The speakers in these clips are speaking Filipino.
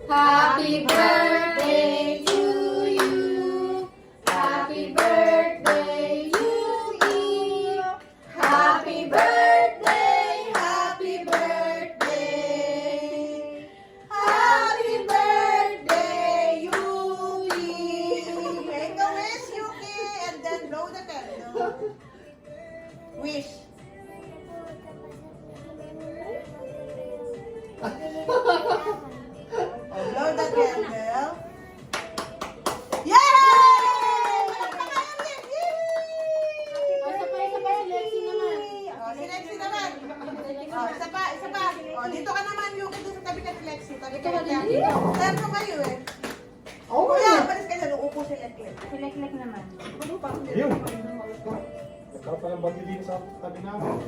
Happy birthday to you. Happy birthday, Yuki. Happy birthday, happy birthday. Happy birthday, Yuki. Make a wish, Yuki, and then blow the candle. Wish. Blow the candle. Yay! Isa pa si Lexi naman. Oh, si Lexi naman. Oh, isa pa. Oh, dito ka naman, Yuki, doon sa tabi ka ni Lexi. Tabi ka ni Lexi. Terno kayo eh. Oh, Kuya, balis ka dyan. Uupo si Lexi. Si Leklek naman. ayun. Nagkaroon pa ng bagyo din sa tabi namin.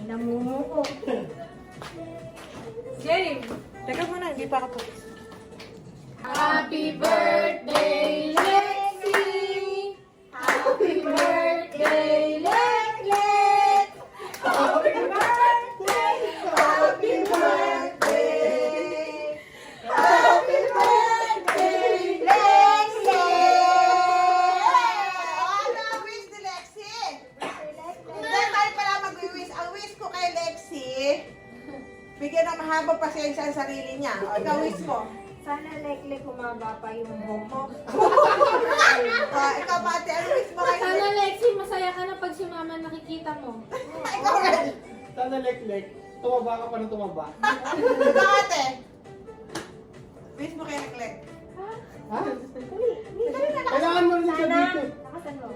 Namumuko. James. Teka muna, hindi pa ako tapos. Happy birthday, Lexi! Happy birthday, Leklek! Happy birthday! Happy birthday! Happy birthday, Lexi! Ano ang wish ni Lexi? Hindi tayo pala mag-wish. Ang wish ko kay Lexi, bigyan ng mahabang pasensya ang sarili niya. O, ikaw wish mo. Sana Leklek humaba pa yung buhok mo. Ikaw pati, ano wish mo kay Sana Lexi? Lexi, masaya ka na pag si mama nakikita mo. Ikaw rin. Sana lek-lek. Tumaba ka pa ng tumaba. Ikaw ate. Wish mo kay Lexi. Ha? Kailangan mo rin siya dito. Nakasan mo?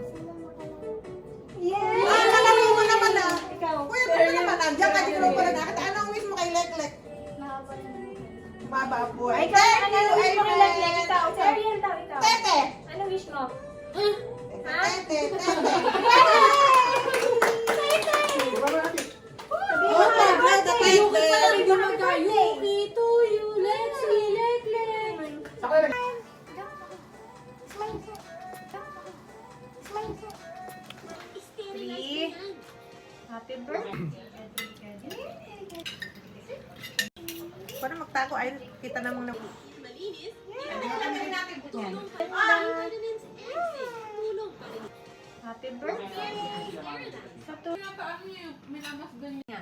Kalaro mo naman ah. Ikaw. Kuya, ano naman? Andiyan ka, di ko pala nakita. Anong wish mo kay Lexi? Mababa po. Ay, ikaw, ano wish mo kay Leklek? Ikaw, Serian daw, ikaw. Tete. Ano wish mo? Tete. Diba ba natin? Oh, tete. Yuki to you, Lexi, Leklek. Saka lang. Three. Happy birthday. Paano magtago? Ay, kita na muna. Happy birthday. Sa to. Paano yung minamasdan niya?